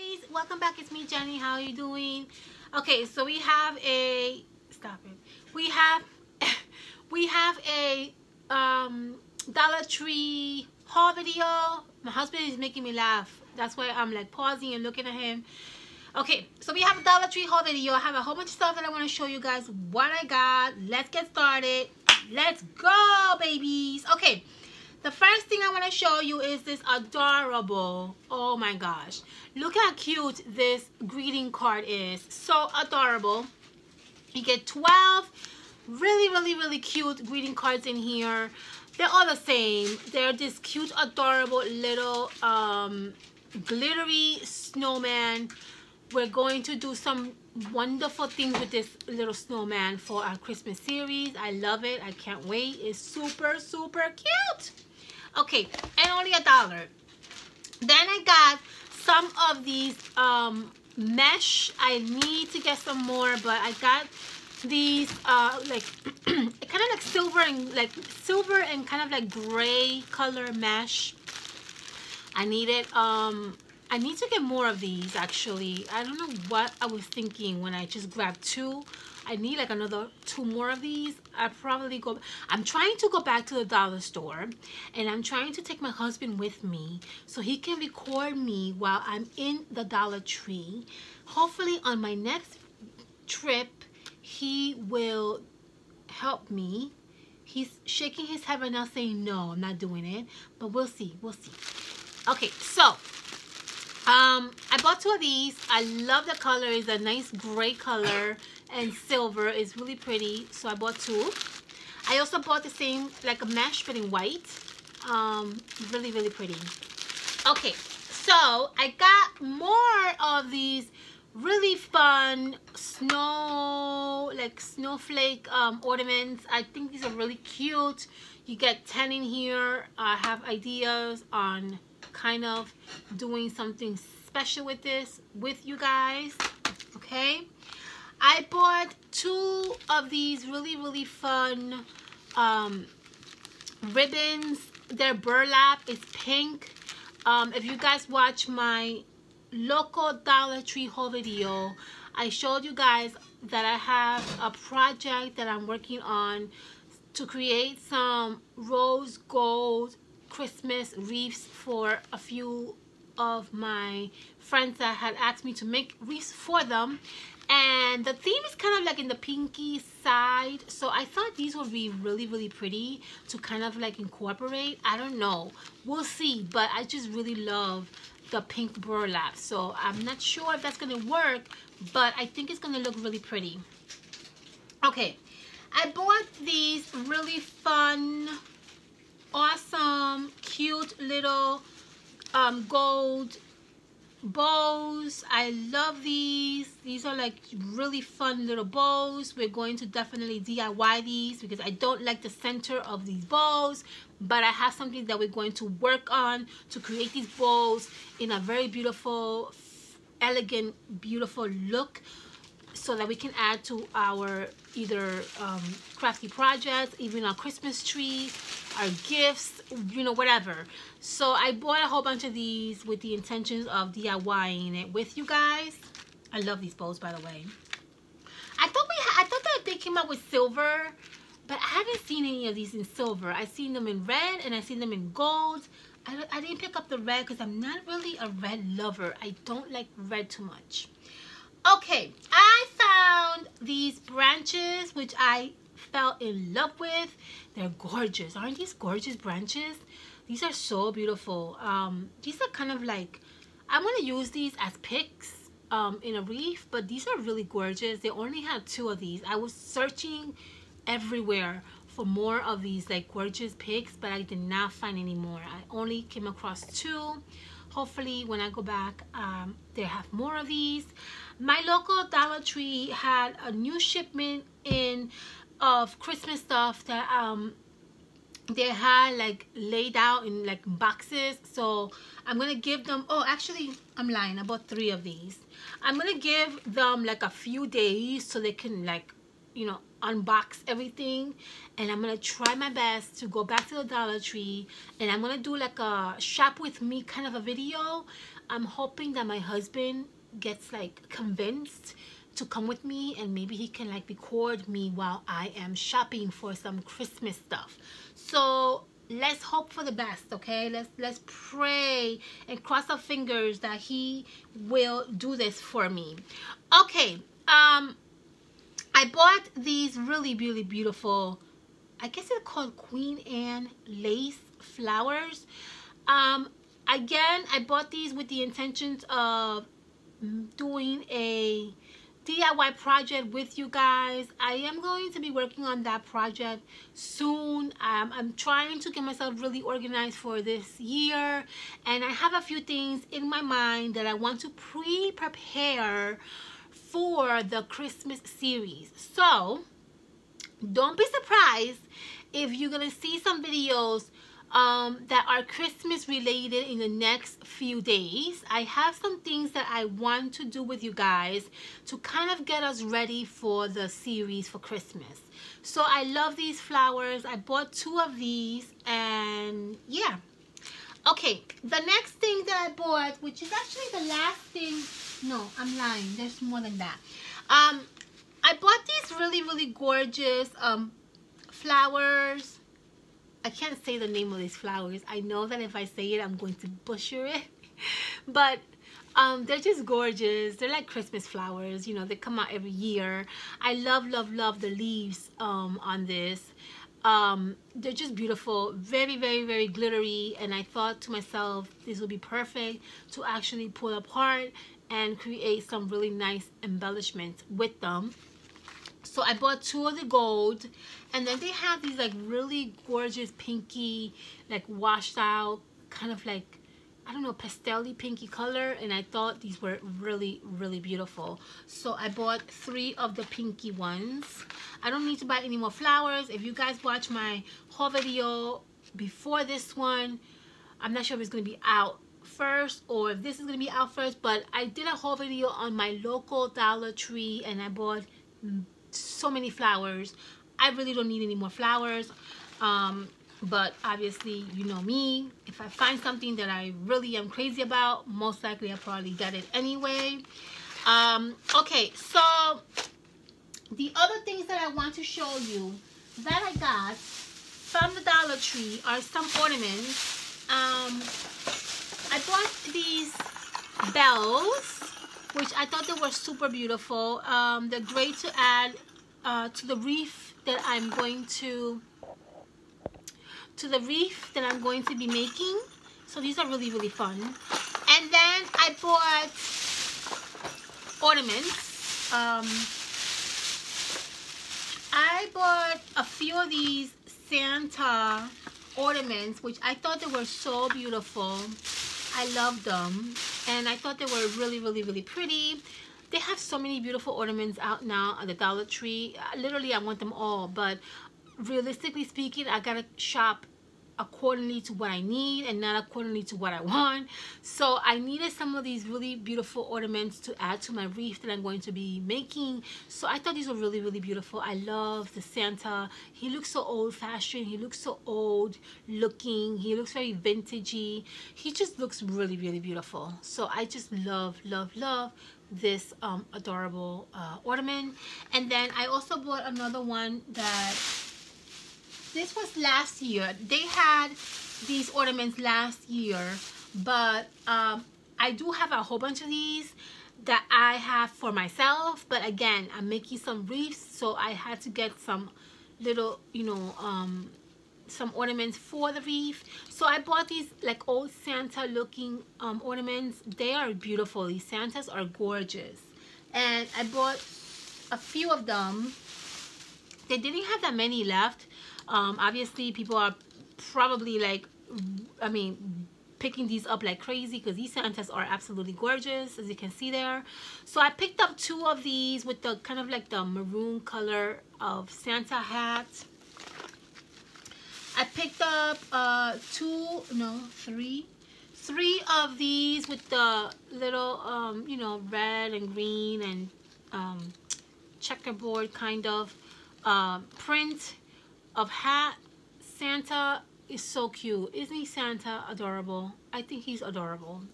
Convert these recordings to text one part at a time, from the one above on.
guys, welcome back. It's me, Jenny. How are you doing? Okay, so we have a we have we have a Dollar Tree haul video. My husband is making me laugh. That's why I'm like pausing and looking at him. Okay, so we have a Dollar Tree haul video. I have a whole bunch of stuff that I want to show you guys what I got. Let's get started. Let's go, babies. Okay. The first thing I want to show you is this adorable, oh my gosh, look how cute this greeting card is. So adorable. You get 12 really cute greeting cards in here. They're all the same. They're this cute, adorable little glittery snowman. We're going to do some wonderful things with this little snowman for our Christmas series. I love it. I can't wait. It's super cute. Okay, and only $1. Then I got some of these mesh. I need to get some more, but I got these like kind of like silver and kind of like gray color mesh. I needed I need to get more of these actually. I don't know what I was thinking when I just grabbed 2. I need like another 2 more of these. I'm trying to go back to the dollar store, and I'm trying to take my husband with me so he can record me while I'm in the Dollar Tree. Hopefully on my next trip he will help me. He's shaking his head right now saying no, I'm not doing it, but we'll see. Okay, so I bought 2 of these. I love the color. It's a nice gray color and silver. It's really pretty, so I bought 2. I also bought the same, like a mesh but in white. Really pretty. Okay, so I got more of these really fun snowflake ornaments. I think these are really cute. You get 10 in here. I have ideas on kind of doing something special with this with you guys. Okay, I bought 2 of these really fun ribbons. They're burlap. It's pink. If you guys watch my local Dollar Tree haul video, I showed you guys that I have a project that I'm working on to create some rose gold Christmas wreaths for a few of my friends that had asked me to make wreaths for them, and the theme is kind of like in the pinky side, so I thought these would be really pretty to kind of like incorporate. I don't know, we'll see, but I just really love the pink burlap, so I'm not sure if that's gonna work, but I think it's gonna look really pretty. Okay, I bought these really fun, awesome, cute little gold bows. I love these. These are like really fun little bows. We're going to definitely DIY these because I don't like the center of these bows, but I have something that we're going to work on to create these bows in a very beautiful, elegant, beautiful look, so that we can add to our either crafty projects, even our Christmas tree, our gifts, you know, whatever. So I bought a whole bunch of these with the intentions of DIYing it with you guys. I love these bows, by the way. I thought that they came out with silver, but I haven't seen any of these in silver. I've seen them in red and I've seen them in gold. I didn't pick up the red because I'm not really a red lover. I don't like red too much. Okay, I found these branches, which I fell in love with. They're gorgeous. Aren't these gorgeous branches? These are so beautiful. These are kind of like, I'm going to use these as picks in a wreath, but these are really gorgeous. They only had 2 of these. I was searching everywhere for more of these like gorgeous picks, but I did not find any more. I only came across 2. Hopefully when I go back, they have more of these. My local Dollar Tree had a new shipment in of Christmas stuff that they had like laid out in like boxes, so I'm gonna give them, oh actually I'm lying, I bought 3 of these. I'm gonna give them like a few days so they can like, you know, unbox everything, and I'm gonna try my best to go back to the Dollar Tree, and I'm gonna do like a shop with me kind of a video I'm hoping that my husband gets like convinced to come with me, and maybe he can like record me while I am shopping for some Christmas stuff. So let's hope for the best, okay? Let's pray and cross our fingers that he will do this for me. Okay, I bought these really, really beautiful, I guess it's called Queen Anne lace flowers. Again, I bought these with the intentions of doing a DIY project with you guys. I am going to be working on that project soon. I'm trying to get myself really organized for this year, and I have a few things in my mind that I want to prepare for the Christmas series. So don't be surprised if you're gonna see some videos that are Christmas related in the next few days. I have some things that I want to do with you guys to kind of get us ready for the series for Christmas. So I love these flowers. I bought 2 of these, and yeah. Okay, the next thing that I bought, which is actually the last thing, no, I'm lying, there's more than that. I bought these really, really gorgeous flowers. I can't say the name of these flowers. I know that if I say it, I'm going to butcher it. But they're just gorgeous. They're like Christmas flowers. You know, they come out every year. I love, love, love the leaves on this. They're just beautiful. Very, very, very glittery. And I thought to myself, this would be perfect to actually pull apart and create some really nice embellishments with them. So I bought 2 of the gold, and then they have these like really gorgeous pinky, like washed out, kind of like, I don't know, pastel-y pinky color, and I thought these were really, really beautiful. So I bought 3 of the pinky ones. I don't need to buy any more flowers. If you guys watch my haul video before this one, I'm not sure if it's going to be out first or if this is going to be out first, but I did a haul video on my local Dollar Tree, and I bought so many flowers. I really don't need any more flowers, but obviously, you know me, if I find something that I really am crazy about, most likely I'll probably get it anyway. Okay, so the other things that I want to show you that I got from the Dollar Tree are some ornaments. I bought these bells, which I thought they were super beautiful. They're great to add to the wreath that I'm going to be making. So these are really, really fun. And then I bought ornaments. I bought a few of these Santa ornaments, which I thought they were so beautiful. I love them, and I thought they were really, really, really pretty. They have so many beautiful ornaments out now at the Dollar Tree. Literally, I want them all, but realistically speaking, I gotta shop accordingly to what I need and not accordingly to what I want. So I needed some of these really beautiful ornaments to add to my wreath that I'm going to be making. So I thought these were really, really beautiful. I love the Santa. He looks so old-fashioned. He looks so old looking. He looks very vintagey. He just looks really, really beautiful. So I just love, love, love this adorable ornament. And then I also bought another one that this was last year. They had these ornaments last year, but I do have a whole bunch of these that I have for myself. But again, I'm making some wreaths, so I had to get some little, you know, some ornaments for the wreath. So I bought these like old Santa looking ornaments. They are beautiful. These Santas are gorgeous, and I bought a few of them. They didn't have that many left. Obviously, people are probably like, I mean, picking these up like crazy because these Santas are absolutely gorgeous, as you can see there. So I picked up 2 of these with the kind of like the maroon color of Santa hat. I picked up 3 of these with the little, you know, red and green and checkerboard kind of print of hat. Santa is so cute. Isn't he Santa adorable? I think he's adorable.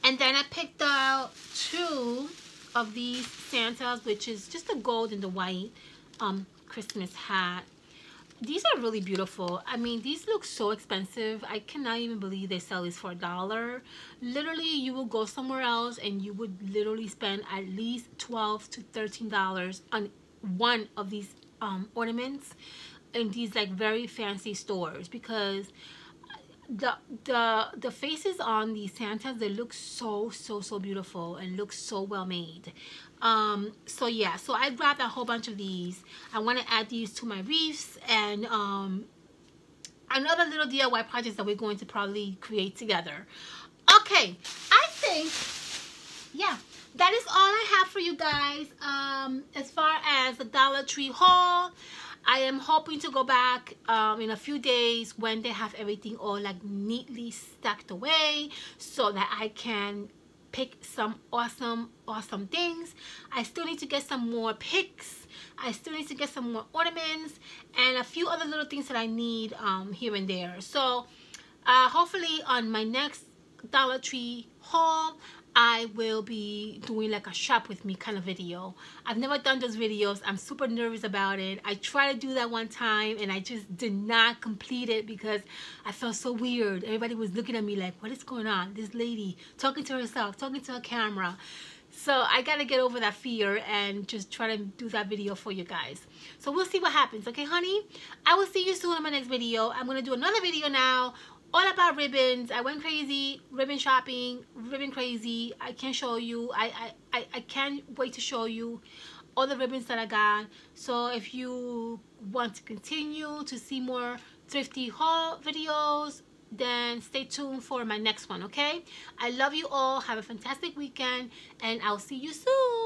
And then I picked out 2 of these Santas, which is just the gold and the white Christmas hat. These are really beautiful. I mean, these look so expensive. I cannot even believe they sell these for $1. Literally, you will go somewhere else and you would literally spend at least $12 to $13 on one of these ornaments in these like very fancy stores, because the faces on these Santas, they look so beautiful and look so well made. So yeah, so I grabbed a whole bunch of these. I want to add these to my wreaths and another little DIY projects that we're going to probably create together. Okay, I think, yeah, that is all I have for you guys. As far as the Dollar Tree haul, I am hoping to go back in a few days when they have everything all like neatly stacked away, so that I can pick some awesome things. I still need to get some more picks. I still need to get some more ornaments and a few other little things that I need here and there. So hopefully on my next Dollar Tree haul, I will be doing like a shop with me kind of video. I've never done those videos. I'm super nervous about it. I tried to do that one time and I just did not complete it because I felt so weird. Everybody was looking at me like, what is going on? This lady talking to herself, talking to a camera. So I gotta get over that fear and just try to do that video for you guys. So we'll see what happens, okay honey? I will see you soon in my next video. I'm gonna do another video now all about ribbons. I went crazy ribbon shopping, ribbon crazy. I can't show you. I can't wait to show you all the ribbons that I got. So if you want to continue to see more thrifty haul videos, then stay tuned for my next one, okay? I love you all. Have a fantastic weekend and I'll see you soon.